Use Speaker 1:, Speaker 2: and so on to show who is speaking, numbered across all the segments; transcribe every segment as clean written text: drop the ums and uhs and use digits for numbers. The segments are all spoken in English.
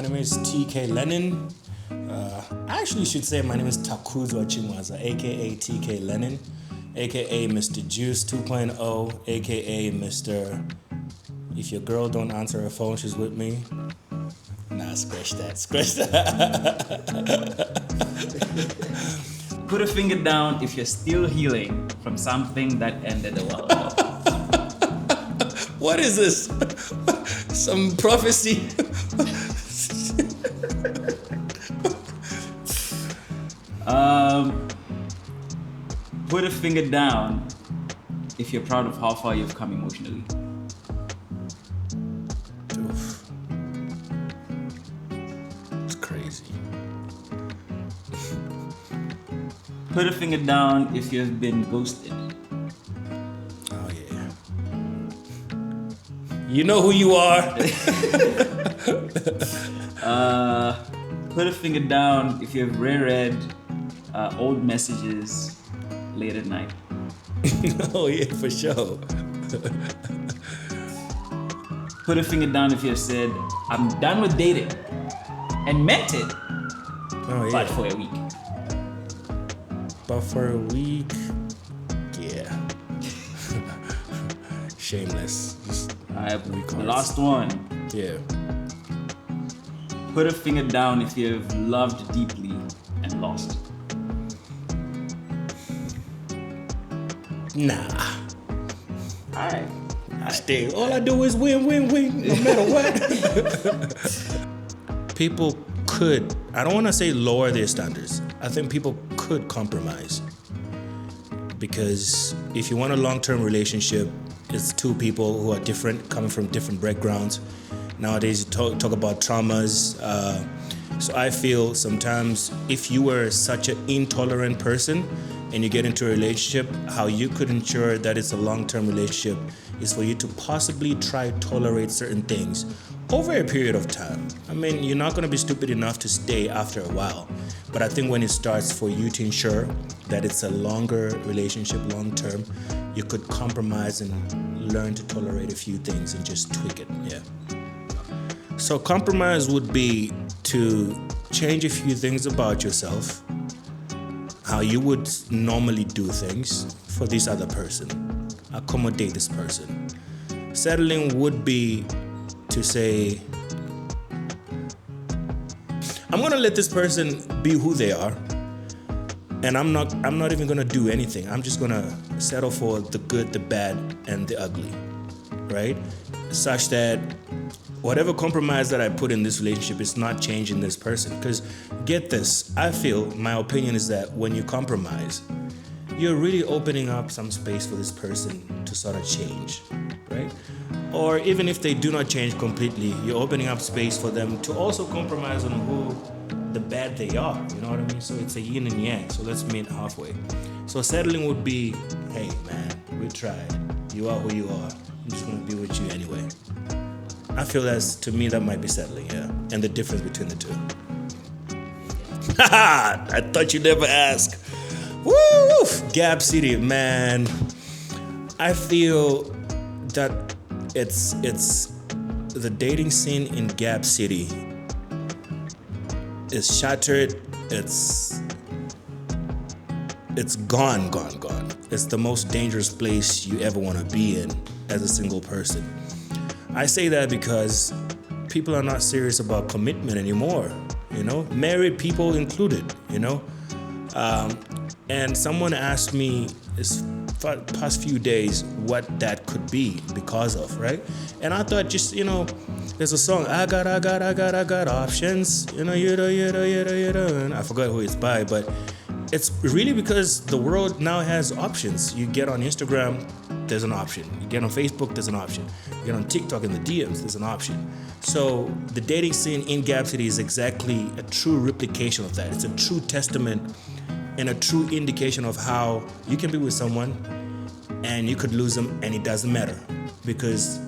Speaker 1: My name is Tkay Lenin. I actually should say my name is Takuzwa Chimwaza, aka Tkay Lenin, aka Mr. Juice 2.0, aka Mr. If your girl don't answer her phone, she's with me. Nah, scratch that.
Speaker 2: Put a finger down if you're still healing from something that ended a while ago.
Speaker 1: What is this? Some prophecy?
Speaker 2: Put a finger down if you're proud of how far you've come emotionally.
Speaker 1: Oof. It's crazy.
Speaker 2: Put a finger down if you've been ghosted.
Speaker 1: Oh yeah. You know who you are.
Speaker 2: Put a finger down if you've reread old messages late at night.
Speaker 1: Oh yeah, for sure.
Speaker 2: Put a finger down if you've said, I'm done with dating, and meant it,
Speaker 1: Oh yeah.
Speaker 2: but for a week.
Speaker 1: But for a week, yeah. Shameless. Just
Speaker 2: Alright,
Speaker 1: week
Speaker 2: the
Speaker 1: cards.
Speaker 2: last one.
Speaker 1: Yeah.
Speaker 2: Put a finger down if you've loved deeply and lost.
Speaker 1: Nah.
Speaker 2: Alright.
Speaker 1: Stay. All I do is win, no matter what. People could, I don't want to say lower their standards. I think people could compromise. Because if you want a long-term relationship, it's two people who are different, coming from different backgrounds. Nowadays, you talk about traumas. So I feel sometimes if you were such an intolerant person and you get into a relationship, how you could ensure that it's a long-term relationship is for you to possibly try tolerate certain things over a period of time. I mean, you're not going to be stupid enough to stay after a while. But I think when it starts for you to ensure that it's a longer relationship, long-term, you could compromise and learn to tolerate a few things and just tweak it, yeah. So compromise would be to change a few things about yourself, how you would normally do things for this other person, accommodate this person. Settling would be to say, I'm gonna let this person be who they are, and I'm not even gonna do anything. I'm just gonna settle for the good, the bad, and the ugly, right? Such that whatever compromise that I put in this relationship is not changing this person. Because get this, I feel, my opinion is that when you compromise, you're really opening up some space for this person to sort of change, right? Or even if they do not change completely, you're opening up space for them to also compromise on who the bad they are, you know what I mean? So it's a yin and yang, so let's meet halfway. So settling would be, hey man, we tried. You are who you are. I'm just gonna be with you anyway. I feel to me, that might be settling, yeah. And the difference between the two. Haha! I thought you'd never ask. Woo! Gap City, man. I feel that it's the dating scene in Gap City is shattered. It's gone. It's the most dangerous place you ever want to be in as a single person. I say that because people are not serious about commitment anymore, you know, married people included, you know. And someone asked me this past few days what that could be because of, right? And I thought, just, you know, there's a song, I got options, you know, and I forgot who it's by, but it's really because the world now has options. You get on Instagram, there's an option. You get on Facebook, there's an option. You get on TikTok in the DMs, there's an option. So the dating scene in Gap City is exactly a true replication of that. It's a true testament and a true indication of how you can be with someone and you could lose them and it doesn't matter because,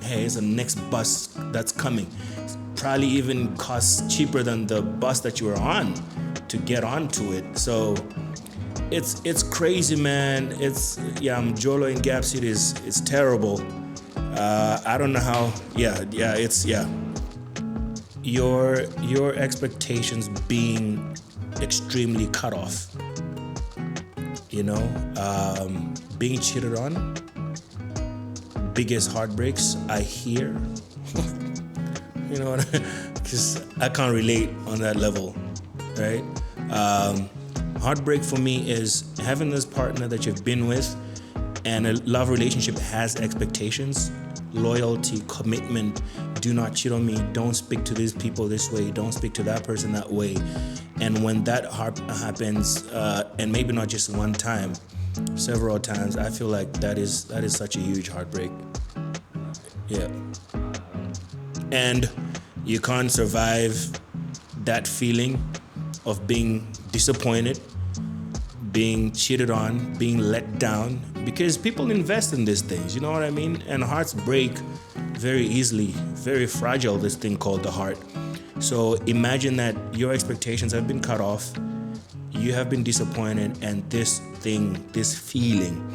Speaker 1: hey, it's the next bus that's coming. Probably even costs cheaper than the bus that you were on to get onto it. So it's crazy, man. Mjolo in Gap City is terrible. I don't know how. your expectations being extremely cut off. You know, being cheated on, biggest heartbreaks I hear. You know, because I can't relate on that level, right? Heartbreak for me is having this partner that you've been with, and a love relationship has expectations, loyalty, commitment. Do not cheat on me. Don't speak to these people this way. Don't speak to that person that way. And when that happens, and maybe not just one time, several times, I feel like that is such a huge heartbreak. Yeah. And you can't survive that feeling of being disappointed, being cheated on, being let down, because people invest in these things, you know what I mean? And hearts break very easily, very fragile, this thing called the heart. So imagine that your expectations have been cut off, you have been disappointed, and this feeling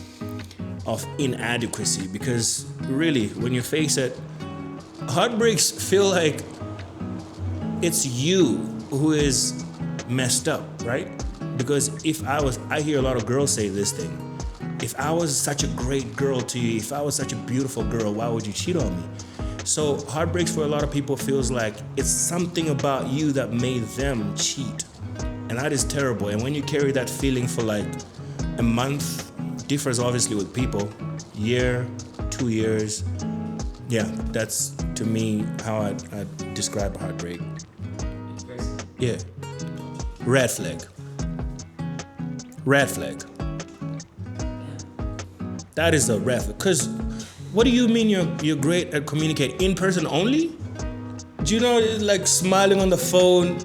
Speaker 1: of inadequacy, because really, when you face it, heartbreaks feel like it's you who is messed up, right? Because I hear a lot of girls say this thing. If I was such a great girl to you, if I was such a beautiful girl, why would you cheat on me? So heartbreaks for a lot of people feels like it's something about you that made them cheat. And that is terrible. And when you carry that feeling for like a month, differs obviously with people, year, 2 years. Yeah, that's to me how I describe a heartbreak. Yeah. Red flag. Red flag. That is a red flag. Because what do you mean you're great at communicating? In person only? Do you know, it's like smiling on the phone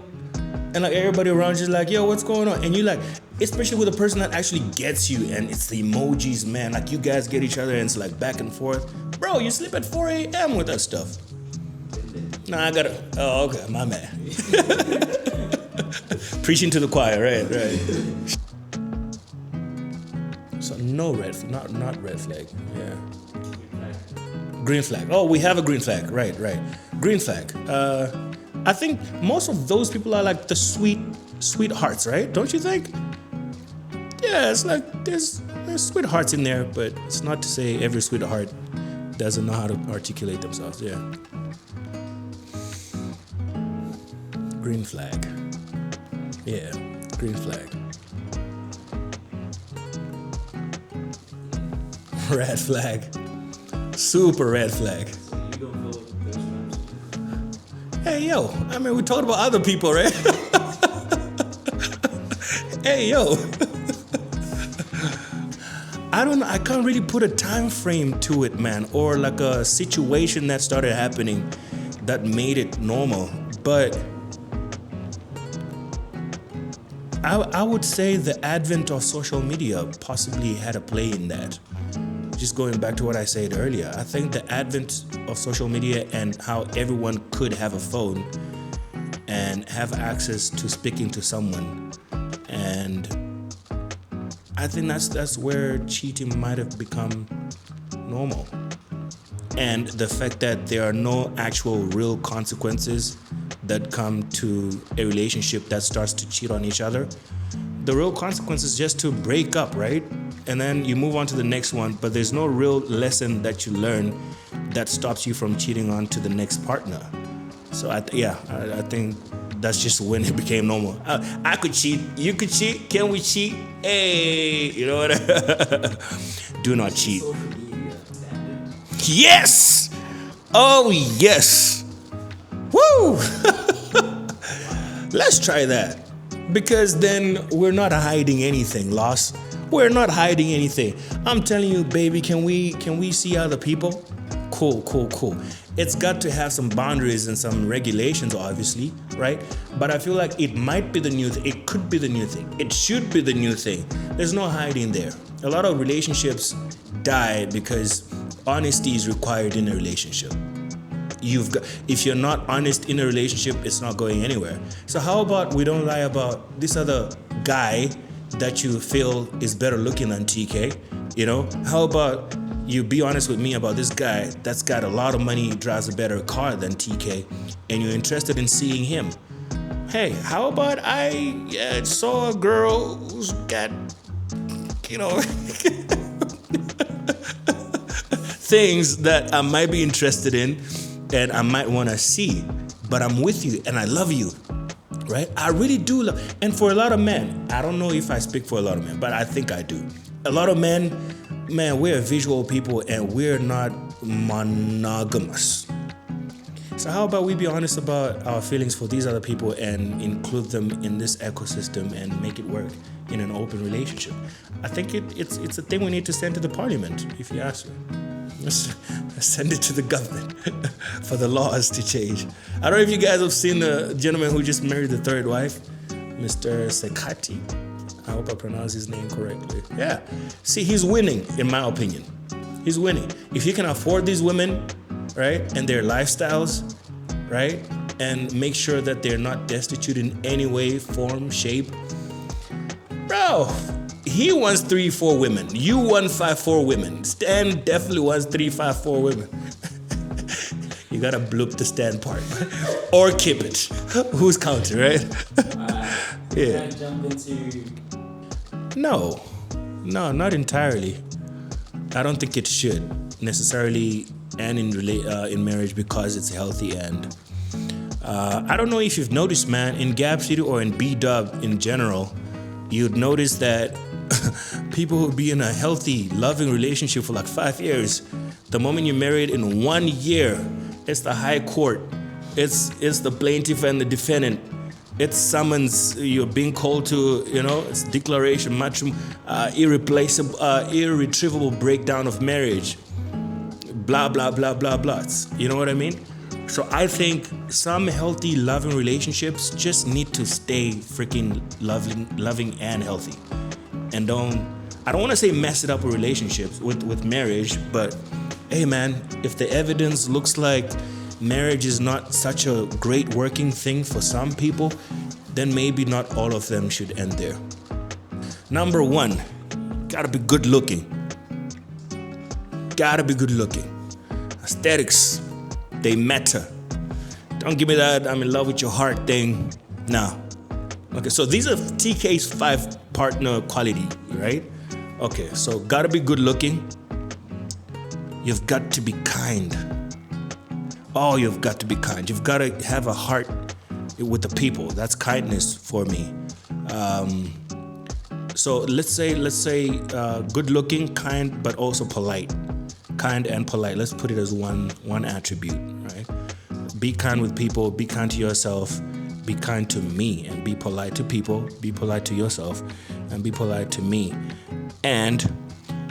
Speaker 1: and like everybody around you is like, yo, what's going on? And you like, especially with a person that actually gets you and it's the emojis, man. Like you guys get each other and it's like back and forth. Bro, you sleep at 4 a.m. with that stuff. Nah, I gotta, oh, okay, my man. Preaching to the choir, right. So no not red flag, yeah. Green flag. Oh, we have a green flag, right. Green flag. I think most of those people are like the sweethearts, right? Don't you think? Yeah, it's like there's sweethearts in there, but it's not to say every sweetheart doesn't know how to articulate themselves, yeah. Green flag. Yeah, green flag. Red flag. Super red flag. Hey, yo. I mean, we talked about other people, right? Hey, yo. I don't know. I can't really put a time frame to it, man, or like a situation that started happening that made it normal. But I would say the advent of social media possibly had a play in that. Just going back to what I said earlier, I think the advent of social media and how everyone could have a phone and have access to speaking to someone, and I think that's where cheating might have become normal. And the fact that there are no actual real consequences that come to a relationship that starts to cheat on each other. The real consequence is just to break up, right? And then you move on to the next one, but there's no real lesson that you learn that stops you from cheating on to the next partner. So I think that's just when it became normal. I could cheat, you could cheat, can we cheat? Hey, you know what? Do not cheat. Yes! Oh, yes! Woo! Let's try that. Because then we're not hiding anything, Loss. We're not hiding anything. I'm telling you, baby, can we see other people? Cool. It's got to have some boundaries and some regulations, obviously, right? But I feel like it might be the new thing. It could be the new thing. It should be the new thing. There's no hiding there. A lot of relationships die because honesty is required in a relationship. If you're not honest in a relationship, it's not going anywhere. So how about we don't lie about this other guy that you feel is better looking than TK? You know, how about you be honest with me about this guy that's got a lot of money, drives a better car than TK, and you're interested in seeing him. Hey, how about I saw a girl who's got, things that I might be interested in and I might want to see, but I'm with you and I love you, right? I really do love, and for a lot of men, I don't know if I speak for a lot of men, but I think I do. A lot of men, man, we're visual people and we're not monogamous. So how about we be honest about our feelings for these other people and include them in this ecosystem and make it work in an open relationship? I think it's a thing we need to send to the parliament, if you ask me. Let's send it to the government for the laws to change. I don't know if you guys have seen the gentleman who just married the third wife, Mr. Sekati. I hope I pronounced his name correctly. Yeah. See, he's winning, in my opinion. He's winning. If he can afford these women, right, and their lifestyles, right, and make sure that they're not destitute in any way, form, shape, bro, he wants 3-4 women. You want 5-4 women. Stan definitely wants 3-5-4 women. You gotta bloop the Stan part or keep it. Who's counting, right? Yeah.
Speaker 2: Can I jump into?
Speaker 1: No, not entirely. I don't think it should necessarily end in marriage because it's healthy and I don't know if you've noticed, man, in Gap City or in B-Dub in general, you'd notice that people who be in a healthy, loving relationship for like 5 years, the moment you're married in 1 year, it's the high court, it's the plaintiff and the defendant. It's summons, you're being called to, it's declaration, irretrievable breakdown of marriage, blah, blah, blah, blah, blah. You know what I mean? So I think some healthy, loving relationships just need to stay freaking loving and healthy. And I don't want to say mess it up with relationships, with marriage, but hey man, if the evidence looks like marriage is not such a great working thing for some people, then maybe not all of them should end there. Number 1, gotta be good looking. Gotta be good looking. Aesthetics, they matter. Don't give me that I'm in love with your heart thing. Nah. Okay, so these are TK's 5 partner quality, right? Okay, so gotta be good looking. You've got to be kind. Oh, you've got to be kind. You've got to have a heart with the people. That's kindness for me. So let's say good looking, kind, but also polite. Kind and polite. Let's put it as one attribute, right? Be kind with people. Be kind to yourself. Be kind to me, and be polite to people. Be polite to yourself, and be polite to me. And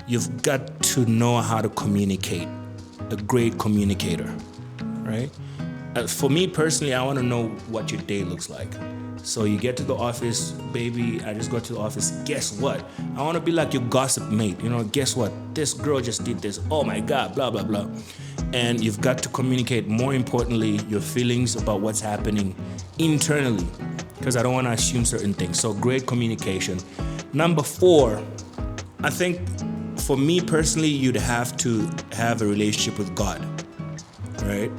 Speaker 1: you've got to know how to communicate. A great communicator. Right? For me personally, I want to know what your day looks like. So you get to the office, baby, I just got to the office. Guess what? I want to be like your gossip mate. Guess what? This girl just did this. Oh my God, blah, blah, blah. And you've got to communicate, more importantly, your feelings about what's happening internally, because I don't want to assume certain things. So great communication. Number 4, I think for me personally, you'd have to have a relationship with God. Right?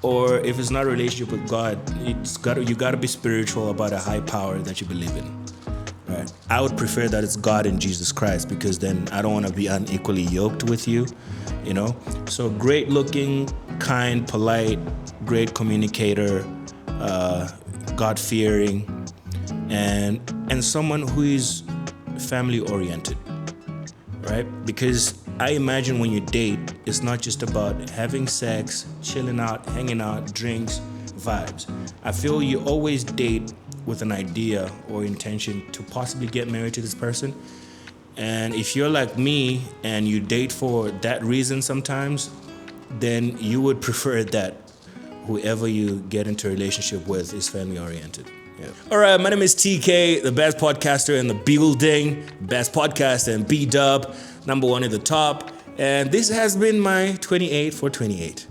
Speaker 1: Or if it's not a relationship with God, you gotta be spiritual about a high power that you believe in. Right? I would prefer that it's God and Jesus Christ, because then I don't want to be unequally yoked with you. So great looking, kind, polite, great communicator, God fearing, and someone who is family oriented. Right? Because I imagine when you date, it's not just about having sex, chilling out, hanging out, drinks, vibes. I feel you always date with an idea or intention to possibly get married to this person. And if you're like me and you date for that reason sometimes, then you would prefer that whoever you get into a relationship with is family oriented. Yeah. All right, my name is TK, the best podcaster in the building, best podcast in B-Dub, number 1 at the top. And this has been my 28 for 28.